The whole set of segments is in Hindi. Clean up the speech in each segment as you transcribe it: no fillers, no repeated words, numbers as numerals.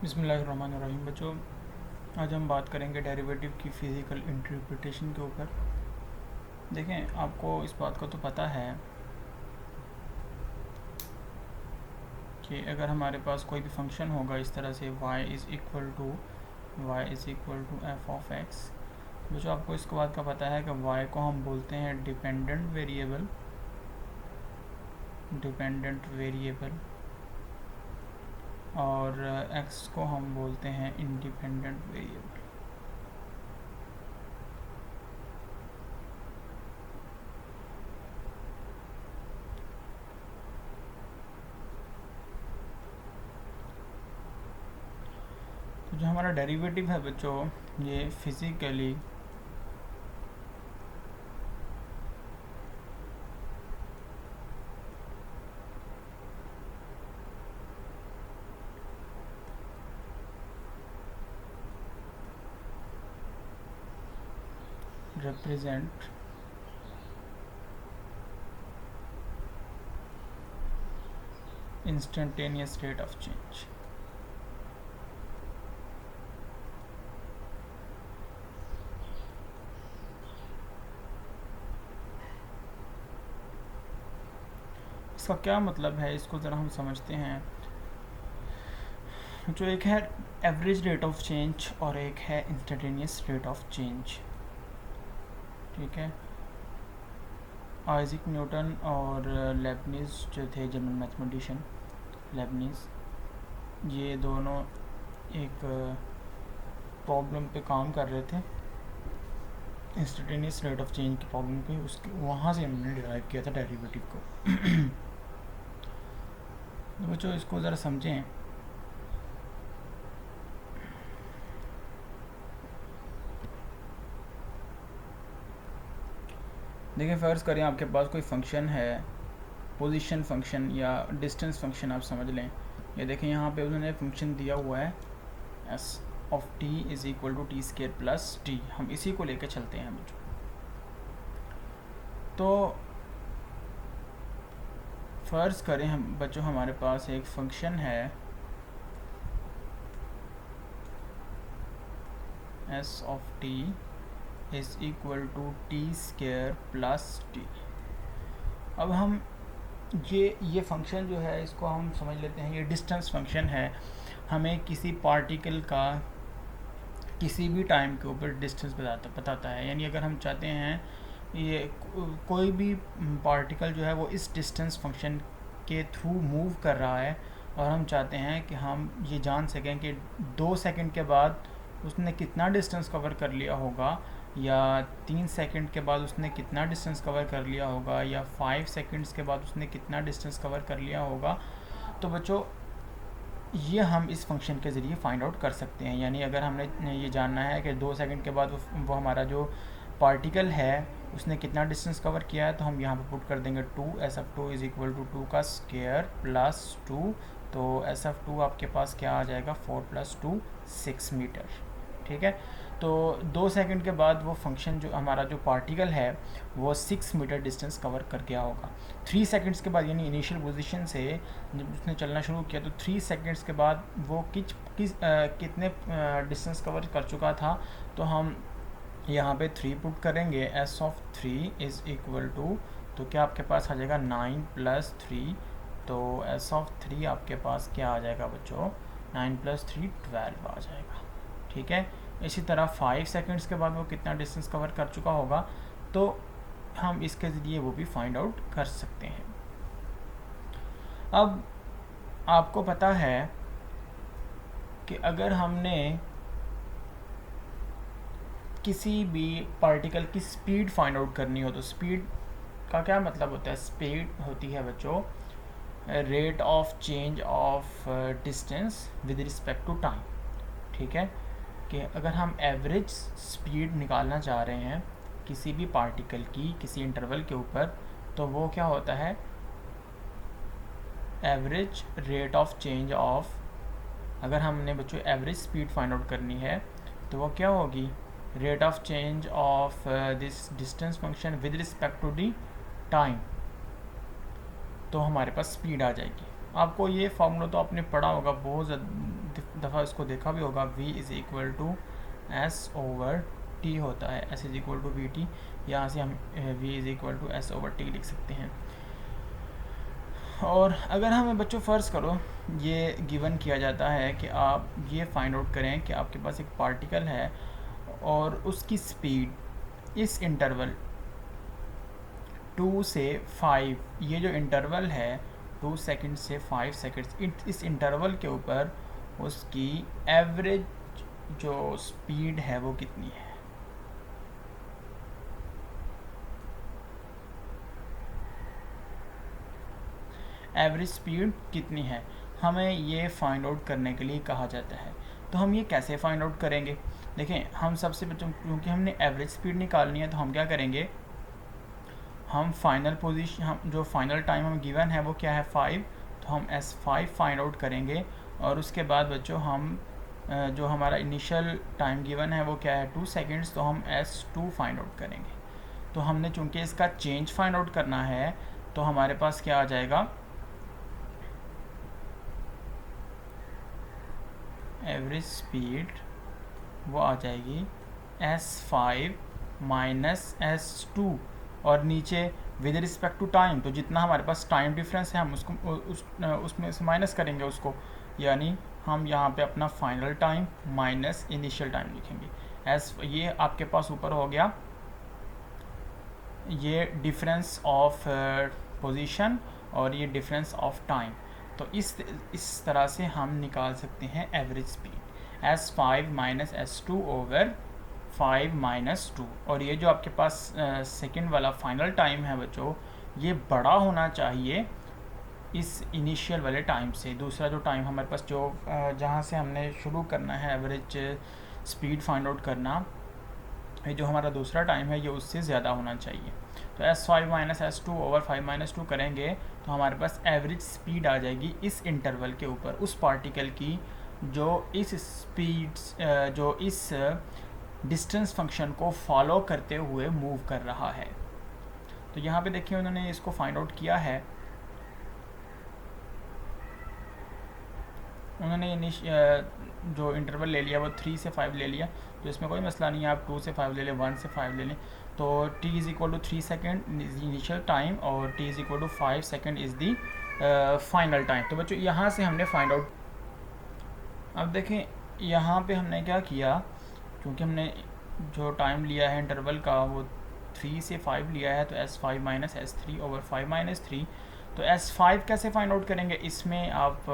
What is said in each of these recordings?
बिस्मिल्लाहिर्रहमानिर्रहीम। बच्चों, आज हम बात करेंगे डेरिवेटिव की फ़िज़िकल इंटरप्रिटेशन के ऊपर। देखें, आपको इस बात का तो पता है कि अगर हमारे पास कोई भी फंक्शन होगा इस तरह से y is equal to f of x. बच्चों, आपको इसके बाद का पता है कि y को हम बोलते हैं डिपेंडेंट वेरिएबल और x को हम बोलते हैं इंडिपेंडेंट वेरिएबल। तो जो हमारा डेरिवेटिव है बच्चों, ये physically represent instantaneous rate of change। इसका क्या मतलब है, इसको ज़रा हम समझते हैं। जो एक है एवरेज रेट ऑफ चेंज और एक है इंस्टेंटेनियस रेट ऑफ चेंज। ठीक है, आइजैक न्यूटन और लेबनिज जो थे जर्मन मैथमेटिशियन लेबनिज, ये दोनों एक प्रॉब्लम पे काम कर रहे थे, इंस्टेंटेनियस रेट ऑफ चेंज की प्रॉब्लम पे। उसके वहाँ से हमने डिराइव किया था डेरिवेटिव को। तो बच्चों, इसको ज़रा समझें। देखिए, फ़र्ज़ करें आपके पास कोई फंक्शन है, पोजीशन फंक्शन या डिस्टेंस फंक्शन आप समझ लें। ये देखें, यहाँ पे उन्होंने फंक्शन दिया हुआ है s of t is equal to t square plus t. हम इसी को लेके चलते हैं बच्चों। तो फ़र्ज़ करें हम बच्चों, हमारे पास एक फंक्शन है s of t is equal to t square plus t. अब हम ये फंक्शन जो है, इसको हम समझ लेते हैं ये डिस्टेंस फंक्शन है। हमें किसी पार्टिकल का किसी भी टाइम के ऊपर डिस्टेंस बताता है। यानी अगर हम चाहते हैं ये कोई भी पार्टिकल जो है वो इस डिस्टेंस फंक्शन के थ्रू मूव कर रहा है, और हम चाहते हैं कि हम ये जान सकें कि 2 सेकंड के बाद उसने कितना डिस्टेंस कवर कर लिया होगा, या 3 सेकंड के बाद उसने कितना डिस्टेंस कवर कर लिया होगा, या 5 सेकंड्स के बाद उसने कितना डिस्टेंस कवर कर लिया होगा। तो बच्चों, ये हम इस फंक्शन के ज़रिए फाइंड आउट कर सकते हैं। यानी अगर हमने ये जानना है कि 2 सेकंड के बाद वो हमारा जो पार्टिकल है उसने कितना डिस्टेंस कवर किया है, तो हम यहाँ पे पुट कर देंगे 2 s f 2 is equal to 2 का स्क्वायर प्लस 2। तो एस एफ 2 आपके पास क्या आ जाएगा, 4 प्लस 2 6 मीटर। ठीक है, तो 2 सेकंड के बाद वो फंक्शन जो हमारा जो पार्टिकल है वो 6 मीटर डिस्टेंस कवर कर गया होगा। 3 सेकंड्स के बाद, यानी इनिशियल पोजीशन से जब उसने चलना शुरू किया, तो 3 सेकंड्स के बाद वो कितने डिस्टेंस कवर कर चुका था। तो हम यहाँ पे 3 पुट करेंगे, s of 3 is equal to, तो क्या आपके पास आ जाएगा 9 प्लस 3। तो एस ऑफ 3 आपके पास क्या आ जाएगा बच्चों, 9 प्लस 3 12 आ जाएगा। ठीक है, इसी तरह 5 सेकंड्स के बाद वो कितना डिस्टेंस कवर कर चुका होगा, तो हम इसके ज़रिए वो भी फाइंड आउट कर सकते हैं। अब आपको पता है कि अगर हमने किसी भी पार्टिकल की स्पीड फाइंड आउट करनी हो, तो स्पीड का क्या मतलब होता है, स्पीड होती है बच्चों rate of change of distance with respect to time. ठीक है, कि अगर हम एवरेज स्पीड निकालना चाह रहे हैं किसी भी पार्टिकल की किसी इंटरवल के ऊपर, तो वो क्या होता है, average rate of change of, अगर हमने बच्चों एवरेज स्पीड फाइंड आउट करनी है तो वो क्या होगी, rate of change of this distance function with respect to the time. तो हमारे पास स्पीड आ जाएगी। आपको ये फार्मूला तो आपने पढ़ा होगा, बहुत दफ़ा इसको देखा भी होगा, v is equal to s over t होता है, s is equal to v t. यहाँ से हम v is equal to s over t लिख सकते हैं। और अगर हमें बच्चों फ़र्ज़ करो ये गिवन किया जाता है कि आप ये फाइंड आउट करें कि आपके पास एक पार्टिकल है और उसकी स्पीड इस इंटरवल 2 से 5, ये जो इंटरवल है 2 सेकंड से 5 सेकंड्स, इस इंटरवल के ऊपर उसकी एवरेज जो स्पीड है वो कितनी है। एवरेज स्पीड कितनी है, हमें ये फाइंड आउट करने के लिए कहा जाता है। तो हम ये कैसे फाइंड आउट करेंगे? देखें, हम सबसे बच्चों क्योंकि हमने एवरेज स्पीड निकालनी है तो हम क्या करेंगे, हम फाइनल पोजीशन, हम जो फाइनल टाइम हमें गिवन है वो क्या है 5, तो हम S5 फाइंड आउट करेंगे। और उसके बाद बच्चों हम जो हमारा इनिशियल टाइम गिवन है वो क्या है 2 सेकेंड्स, तो हम S2 फाइंड आउट करेंगे। तो हमने चूँकि इसका चेंज फाइंड आउट करना है तो हमारे पास क्या आ जाएगा, एवरेज स्पीड वो आ जाएगी S5 माइनस S2, और नीचे विद रिस्पेक्ट टू टाइम, तो जितना हमारे पास टाइम डिफरेंस है हम उसको उसमें से माइनस करेंगे उसको, यानी हम यहाँ पे अपना final time minus initial time लिखेंगे। ये आपके पास ऊपर हो गया ये डिफरेंस ऑफ पोजीशन और ये डिफरेंस ऑफ टाइम। तो इस तरह से हम निकाल सकते हैं average speed S5 minus S2 over 5 minus 2। और ये जो आपके पास सेकंड वाला फाइनल टाइम है बच्चों, ये बड़ा होना चाहिए इस इनिशियल वाले टाइम से। दूसरा जो टाइम हमारे पास जो जहाँ से हमने शुरू करना है एवरेज स्पीड फाइंड आउट करना, ये जो हमारा दूसरा टाइम है ये उससे ज़्यादा होना चाहिए। तो S5 minus S2 over 5 minus 2 करेंगे तो हमारे पास एवरेज स्पीड आ जाएगी इस इंटरवल के ऊपर उस पार्टिकल की जो इस स्पीड जो इस डिस्टेंस फंक्शन को फॉलो करते हुए मूव कर रहा है। तो यहाँ पे देखिए उन्होंने इसको फाइंड आउट किया है, उन्होंने जो इंटरवल ले लिया वो 3 से 5 ले लिया, तो इसमें कोई मसला नहीं है, आप 2 से 5 ले लें, 1 से 5 ले लें। तो t is equal to 3 second is initial time और t is equal to 5 second is the final time. तो बच्चों यहाँ से हमने फाइंड आउट, अब देखें यहाँ पे हमने क्या किया, क्योंकि हमने जो टाइम लिया है इंटरवल का वो 3 से 5 लिया है, तो S5 minus S3 over 5 minus 3। तो S5 कैसे फाइंड आउट करेंगे, इसमें आप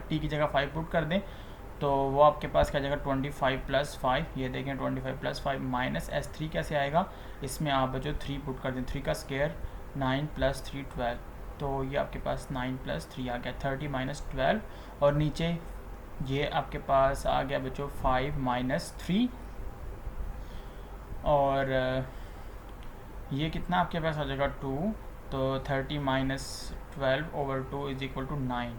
t की जगह 5 पुट कर दें तो वो आपके पास क्या जाएगा 25 प्लस 5, ये देखें 25 प्लस 5 माइनस S3 कैसे आएगा, इसमें आप जो 3 पुट कर दें, 3 का स्क्वायर 9 प्लस 3 12, तो ये आपके पास 9 प्लस 3 आ गया 30 माइनस 12, और नीचे ये आपके पास आ गया बच्चों 5 माइनस 3, और ये कितना आपके पास आ जाएगा 2, तो 30 minus 12 over 2 is equal to 9।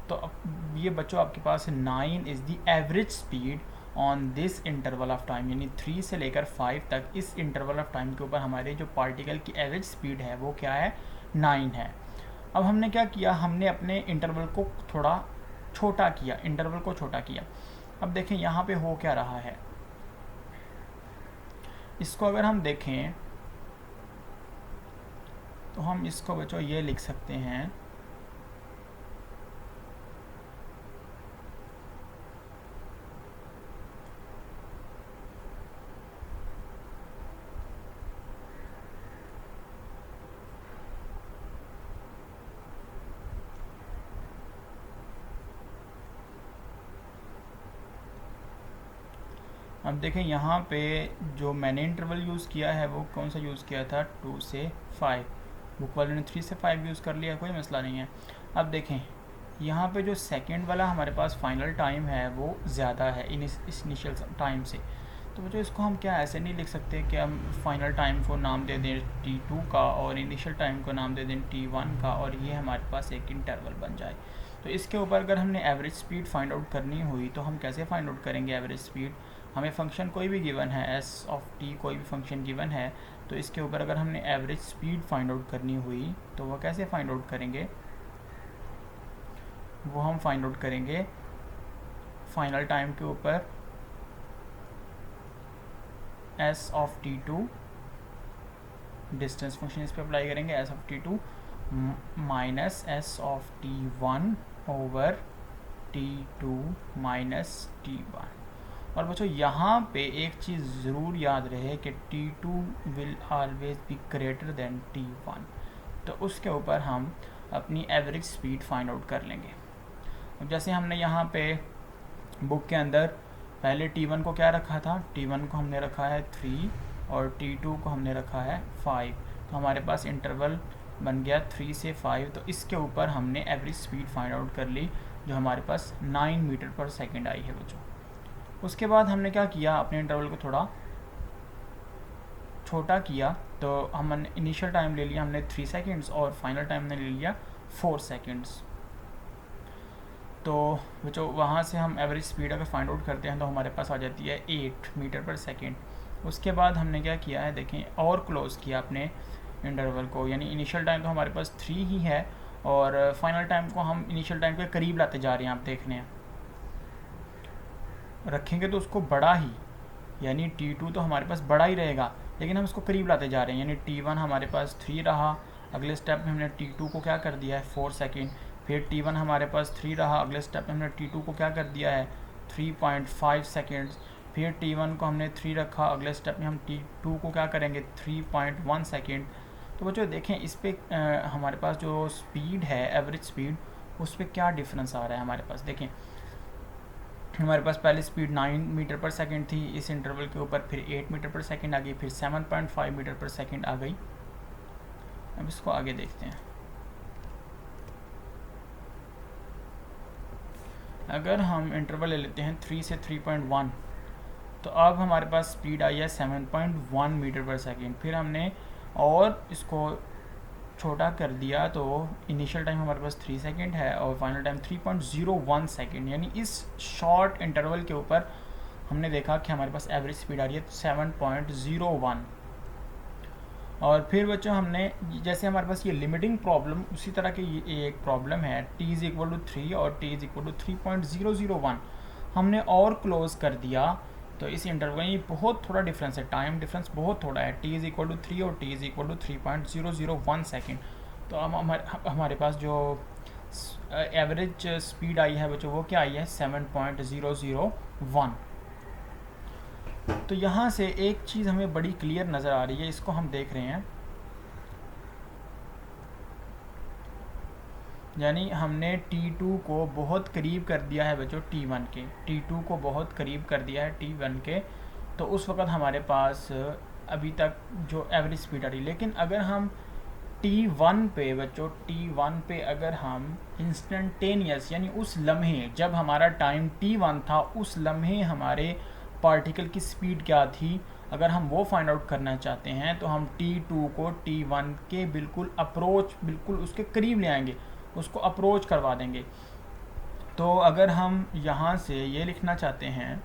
तो अब ये बच्चों आपके पास 9 is the average speed on this interval of time, यानी 3 से लेकर 5 तक इस इंटरवल ऑफ टाइम के ऊपर हमारे जो पार्टिकल की एवरेज स्पीड है वो क्या है 9 है। अब हमने क्या किया, हमने अपने इंटरवल को थोड़ा छोटा किया, इंटरवल को छोटा किया। अब देखें यहाँ पे हो क्या रहा है, इसको अगर हम देखें तो हम इसको बच्चों ये लिख सकते हैं, अब देखें यहाँ पे जो मैंने इंटरवल यूज़ किया है वो कौन सा यूज़ किया था 2 से 5, बुक वाले ने 3 से 5 यूज़ कर लिया, कोई मसला नहीं है। अब देखें यहाँ पे जो सेकंड वाला हमारे पास फाइनल टाइम है वो ज़्यादा है इस इनिशियल टाइम से, तो बच्चों इसको हम क्या ऐसे नहीं लिख सकते कि हम फाइनल टाइम को नाम दे दें T2 का और इनिशियल टाइम को नाम दे दें T1 का और ये हमारे पास एक इंटरवल बन जाए। तो इसके ऊपर अगर हमने एवरेज स्पीड फाइंड आउट करनी हुई तो हम कैसे फाइंड आउट करेंगे एवरेज स्पीड, हमें फंक्शन कोई भी गिवन है s ऑफ t, कोई भी फंक्शन गिवन है, तो इसके ऊपर अगर हमने एवरेज स्पीड फाइंड आउट करनी हुई तो वो कैसे फाइंड आउट करेंगे, वो हम फाइंड आउट करेंगे फाइनल टाइम के ऊपर s of t two, distance function इस पर अप्लाई करेंगे, s of t two minus s of t one over t two minus t one. और बच्चों यहाँ पे एक चीज़ ज़रूर याद रहे कि t two will always be greater than t one, तो उसके ऊपर हम अपनी एवरेज स्पीड फाइंड आउट कर लेंगे। अब जैसे हमने यहाँ पे बुक के अंदर पहले टी वन को क्या रखा था, टी वन को हमने रखा है 3 और टी टू को हमने रखा है 5, तो हमारे पास इंटरवल बन गया 3 से 5। तो इसके ऊपर हमने एवरेज स्पीड फाइंड आउट कर ली जो हमारे पास 9 मीटर पर सेकेंड आई है बच्चों। उसके बाद हमने क्या किया, अपने इंटरवल को थोड़ा छोटा किया, तो हमने इनिशियल टाइम ले लिया हमने 3 सेकेंड्स और फाइनल टाइम ने ले लिया 4 सेकेंड्स। तो बच्चों वहाँ से हम एवरेज स्पीड अगर फाइंड आउट करते हैं तो हमारे पास आ जाती है 8 मीटर पर सेकेंड। उसके बाद हमने क्या किया है, देखें और क्लोज़ किया अपने इंटरवल को, यानी इनिशियल टाइम तो हमारे पास 3 ही है और फाइनल टाइम को हम इनिशियल टाइम के करीब लाते जा रहे हैं। आप देख रहे हैं रखेंगे तो उसको बड़ा ही, यानी T2 तो हमारे पास बड़ा ही रहेगा, लेकिन हम इसको करीब लाते जा रहे हैं। यानी T1 हमारे पास 3 रहा, अगले स्टेप में हमने T2 को क्या कर दिया है 4 सेकेंड, फिर T1 हमारे पास 3 रहा, अगले स्टेप में हमने T2 को क्या कर दिया है 3.5 सेकेंड्स, फिर T1 को हमने 3 रखा, अगले स्टेप में हम T2 को क्या करेंगे 3.1 सेकेंड। तो बच्चों देखें इस पर हमारे पास जो स्पीड है एवरेज स्पीड, उस पर क्या डिफरेंस आ रहा है हमारे पास। देखें हमारे पास पहले स्पीड 9 मीटर पर सेकंड थी इस इंटरवल के ऊपर, फिर 8 मीटर पर सेकंड आ गई, फिर 7.5 मीटर पर सेकंड आ गई। अब इसको आगे देखते हैं। अगर हम इंटरवल ले लेते हैं 3 से 3.1, तो अब हमारे पास स्पीड आई है 7.1 मीटर पर सेकंड। फिर हमने और इसको छोटा कर दिया, तो इनिशियल टाइम हमारे पास 3 सेकेंड है और फाइनल टाइम 3.01 सेकेंड। यानी इस शॉर्ट इंटरवल के ऊपर हमने देखा कि हमारे पास एवरेज स्पीड आ रही है 7.01। और फिर बच्चों हमने जैसे हमारे पास ये लिमिटिंग प्रॉब्लम, उसी तरह की ये एक प्रॉब्लम है t=3 और t=3.001, हमने और क्लोज कर दिया। तो इस इंटरवल में बहुत थोड़ा डिफरेंस है, टाइम डिफरेंस बहुत थोड़ा है, t=3 और t=3.001 सेकेंड। तो अब हमारे पास जो एवरेज स्पीड आई है बच्चों वो क्या आई है 7.001। तो यहाँ से एक चीज़ हमें बड़ी क्लियर नज़र आ रही है, इसको हम देख रहे हैं, यानी हमने T2 को बहुत करीब कर दिया है बच्चों T1 के, T2 को बहुत करीब कर दिया है T1 के। तो उस वक़्त हमारे पास अभी तक जो एवरेज स्पीड आ रही है। लेकिन अगर हम T1 पे बच्चों T1 पे अगर हम इंस्टेंटेनियस यानी उस लम्हे जब हमारा टाइम T1 था उस लम्हे हमारे पार्टिकल की स्पीड क्या थी, अगर हम वो फाइंड आउट करना चाहते हैं तो हम T2 को T1 के बिल्कुल उसके करीब ले आएंगे, उसको अप्रोच करवा देंगे। तो अगर हम यहाँ से ये लिखना चाहते हैं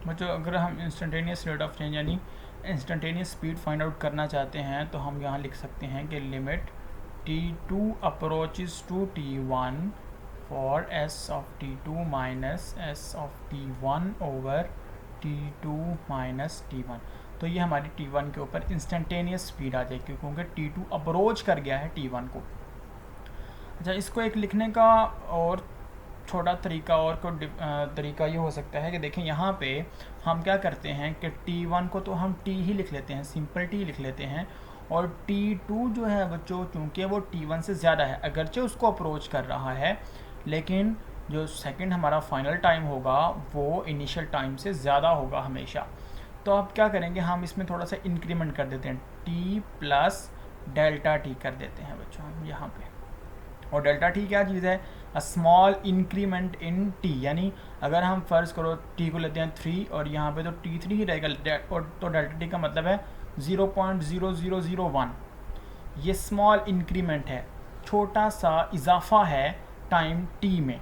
बच्चों, अगर हम इंस्टेंटेनियस रेट ऑफ चेंज यानी इंस्टेंटेनियस स्पीड फाइंड आउट करना चाहते हैं तो हम यहाँ लिख सकते हैं कि limit T2 approaches to T1 for S of T2 minus S of T1 over T2 minus T1। तो ये हमारी T1 के ऊपर इंस्टेंटेनियस स्पीड आ जाएगी क्योंकि T2 अप्रोच कर गया है T1 को। अच्छा, इसको एक लिखने का और छोटा तरीका और को तरीका ये हो सकता है कि देखें यहाँ पे हम क्या करते हैं कि T1 को तो हम T ही लिख लेते हैं, सिंपल T लिख लेते हैं, और T2 जो है बच्चों चूँकि वो T1 से ज़्यादा है, अगरचे उसको अप्रोच कर रहा है, लेकिन जो सेकंड हमारा फाइनल टाइम होगा वो इनिशियल टाइम से ज़्यादा होगा हमेशा। तो अब क्या करेंगे, हम इसमें थोड़ा सा इंक्रीमेंट कर देते हैं, टी प्लस डेल्टा टी कर देते हैं बच्चों हम यहाँ पे। और डेल्टा टी क्या चीज़ है, a small increment in T, यानी अगर हम फर्ज करो टी को लेते हैं 3 और यहाँ पे तो t3 ही रहेगा, और तो डेल्टा टी का मतलब है 0.0001। ये स्मॉल इंक्रीमेंट है, छोटा सा इजाफा है टाइम t में।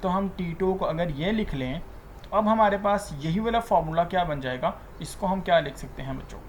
तो हम t2 को अगर ये लिख लें, तो अब हमारे पास यही वाला फार्मूला क्या बन जाएगा, इसको हम क्या लिख सकते हैं बच्चों,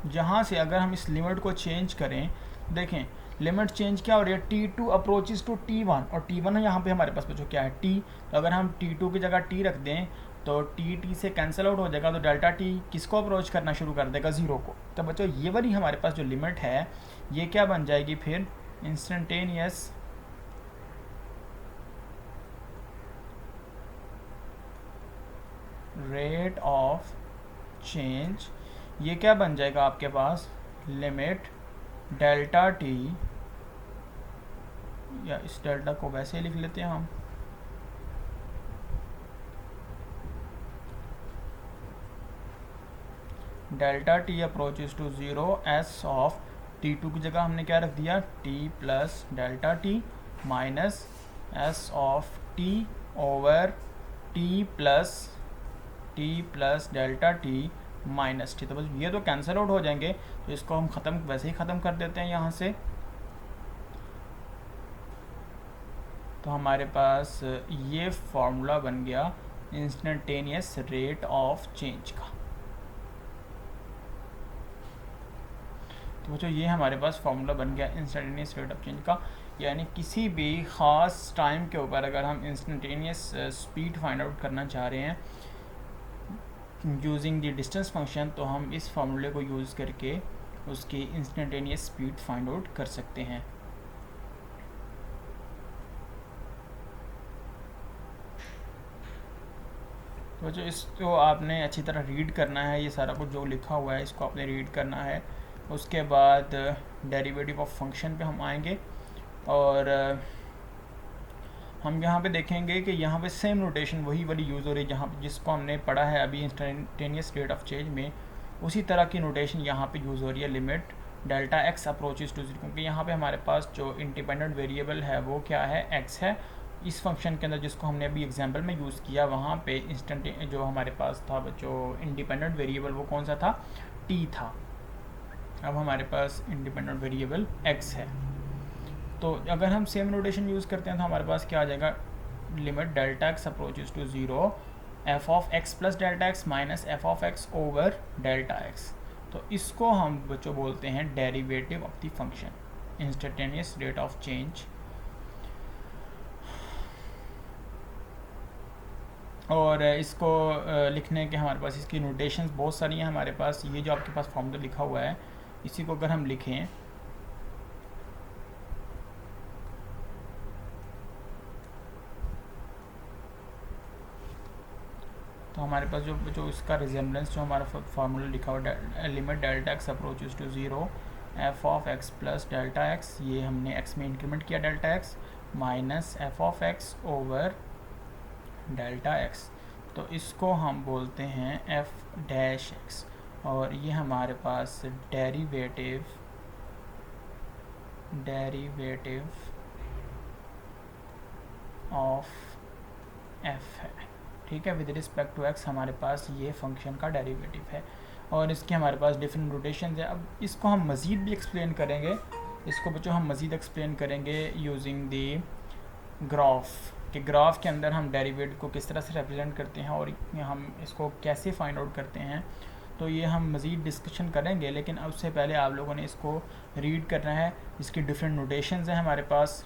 जहाँ से अगर हम इस लिमिट को चेंज करें, देखें लिमिट चेंज क्या हो रही है, t2 अप्रोचेस टू t1, और t1 यहाँ पे हमारे पास बच्चों क्या है, t। तो अगर हम t2 की जगह t रख दें तो t से कैंसिल आउट हो जाएगा, तो डेल्टा t किसको अप्रोच करना शुरू कर देगा, 0 को। तो बच्चों ये वाली हमारे पास जो लिमिट है ये क्या बन जाएगी फिर, इंस्टेंटेनियस रेट ऑफ चेंज, ये क्या बन जाएगा आपके पास, लिमिट डेल्टा टी, या इस डेल्टा को वैसे ही लिख लेते हैं हम, delta t approaches to 0 s of t2 की जगह हमने क्या रख दिया, t plus delta t minus s of t over t plus delta t minus t. तो बस ये तो कैंसिल आउट हो जाएंगे, तो इसको हम ख़त्म वैसे ही ख़त्म कर देते हैं यहाँ से। तो हमारे पास ये फार्मूला बन गया इंस्टेंटेनियस रेट ऑफ चेंज का। तो बच्चों ये हमारे पास फार्मूला बन गया इंस्टेंटेनियस रेट ऑफ चेंज का, यानी किसी भी ख़ास टाइम के ऊपर अगर हम इंस्टेंटेनियस स्पीड फाइंड आउट करना चाह रहे हैं यूजिंग द डिस्टेंस फंक्शन, तो हम इस फार्मूले को यूज़ करके उसकी इंस्टेंटेनियस स्पीड फाइंड आउट कर सकते हैं। तो जो इसको आपने अच्छी तरह रीड करना है, ये सारा कुछ जो लिखा हुआ है इसको आपने रीड करना है। उसके बाद डेरिवेटिव ऑफ फंक्शन पे हम आएंगे, और हम यहाँ पे देखेंगे कि यहाँ पे सेम नोटेशन वही वाली यूज़ हो रही है जहाँ जिसको हमने पढ़ा है अभी इंस्टेंटेनियस रेट ऑफ चेंज में, उसी तरह की नोटेशन यहाँ पे यूज़ हो रही है, limit delta x approaches to 0, क्योंकि यहाँ पे हमारे पास जो इंडिपेंडेंट वेरिएबल है वो क्या है, एक्स है। इस फंक्शन के अंदर जिसको हमने अभी एग्जाम्पल में यूज़ किया, वहाँ पे इंस्टेंट जो हमारे पास था बच्चों इंडिपेंडेंट वेरिएबल, वो कौन सा था, टी था। अब हमारे पास इंडिपेंडेंट वेरिएबल एक्स है। तो अगर हम सेम नोटेशन यूज़ करते हैं तो हमारे पास क्या आ जाएगा, limit delta x approaches to 0 f of x plus delta x minus f of x over delta x. तो इसको हम बच्चों बोलते हैं derivative of the function instantaneous rate of change. और इसको लिखने के हमारे पास इसकी नोटेशंस बहुत सारी हैं हमारे पास। ये जो आपके पास फॉर्मूला लिखा हुआ है इसी को अगर हम लिखें तो हमारे पास जो इसका रिजेम्बलेंस जो हमारा फार्मूला लिखा हुआ है, limit delta x approaches to 0 f of x plus delta x, ये हमने एक्स में इंक्रीमेंट किया delta x, minus f of x over delta x. तो इसको हम बोलते हैं एफ डैश एक्स, और ये हमारे पास डेरिवेटिव ऑफ एफ है, ठीक है। विद रिस्पेक्ट टू एक्स हमारे पास ये फंक्शन का डेरिवेटिव है, और इसके हमारे पास डिफरेंट नोटेशन है। अब इसको हम मज़ीद भी एक्सप्लेन करेंगे, इसको बच्चों हम मज़ीद एक्सप्लेन करेंगे यूजिंग दी ग्राफ, कि ग्राफ के अंदर हम डेरिवेटिव को किस तरह से रिप्रेजेंट करते हैं और हम इसको कैसे फाइंड आउट करते हैं। तो ये हम मज़ीद डिस्कशन करेंगे, लेकिन उससे पहले आप लोगों ने इसको रीड करना है। इसकी डिफरेंट नोटेशंस हैं हमारे पास।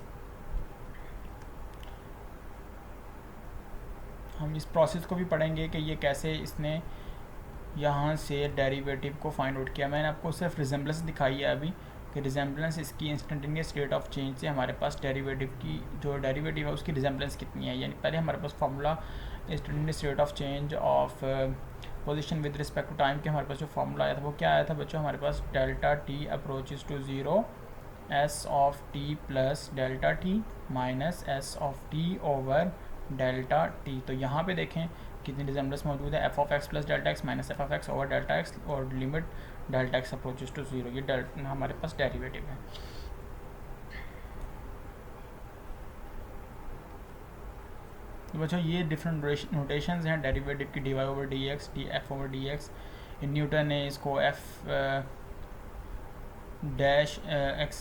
हम इस प्रोसेस को भी पढ़ेंगे कि ये कैसे इसने यहाँ से डेरिवेटिव को फाइंड आउट किया। मैंने आपको सिर्फ रिजेम्बलेंस दिखाई है अभी, कि रिजेम्बलेंस इसकी इंस्टेंटेनियस रेट ऑफ चेंज से हमारे पास डेरिवेटिव की जो डेरिवेटिव है उसकी रिजेम्बलेंस कितनी है। यानी पहले हमारे पास formula instantaneous rate of change of position with respect to time के हमारे पास जो फार्मूला आया था वो क्या आया था बच्चों, हमारे पास delta t approaches to 0 s of t plus delta t minus s of t over delta t. तो यहाँ पे देखें कितनी रिजेम्बलेंस मौजूद है, f of x plus delta x minus f of x over delta x और limit delta x approaches to zero, ये हमारे पास डेरिवेटिव है। तो बच्चों ये डिफरेंट नोटेशंस हैं डेरिवेटिव की, d y over d x, D F over d x. Newton ने इसको एफ डैश एक्स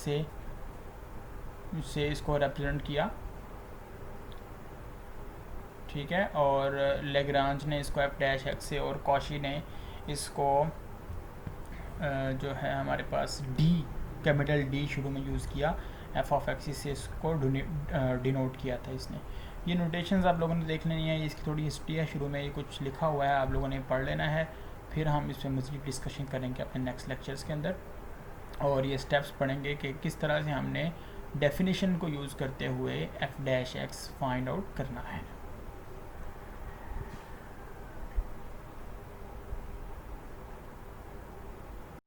से इसको रिप्रेजेंट किया, ठीक है, और लेग्रांज ने इसको एफ डैश एक्स से, और कॉशी ने इसको जो है हमारे पास डी, कैपिटल डी शुरू में यूज़ किया, एफ ऑफ एक्स से इसको डिनोट किया था इसने। ये नोटेशंस आप लोगों ने देख लेनी है, इसकी थोड़ी हिस्ट्री है, शुरू में ये कुछ लिखा हुआ है, आप लोगों ने पढ़ लेना है, फिर हम इस पर मज़ीद डिस्कशन करेंगे अपने नेक्स्ट लेक्चर्स के अंदर, और ये स्टेप्स पढ़ेंगे कि किस तरह से हमने डेफिनेशन को यूज़ करते हुए F dash x find out करना है।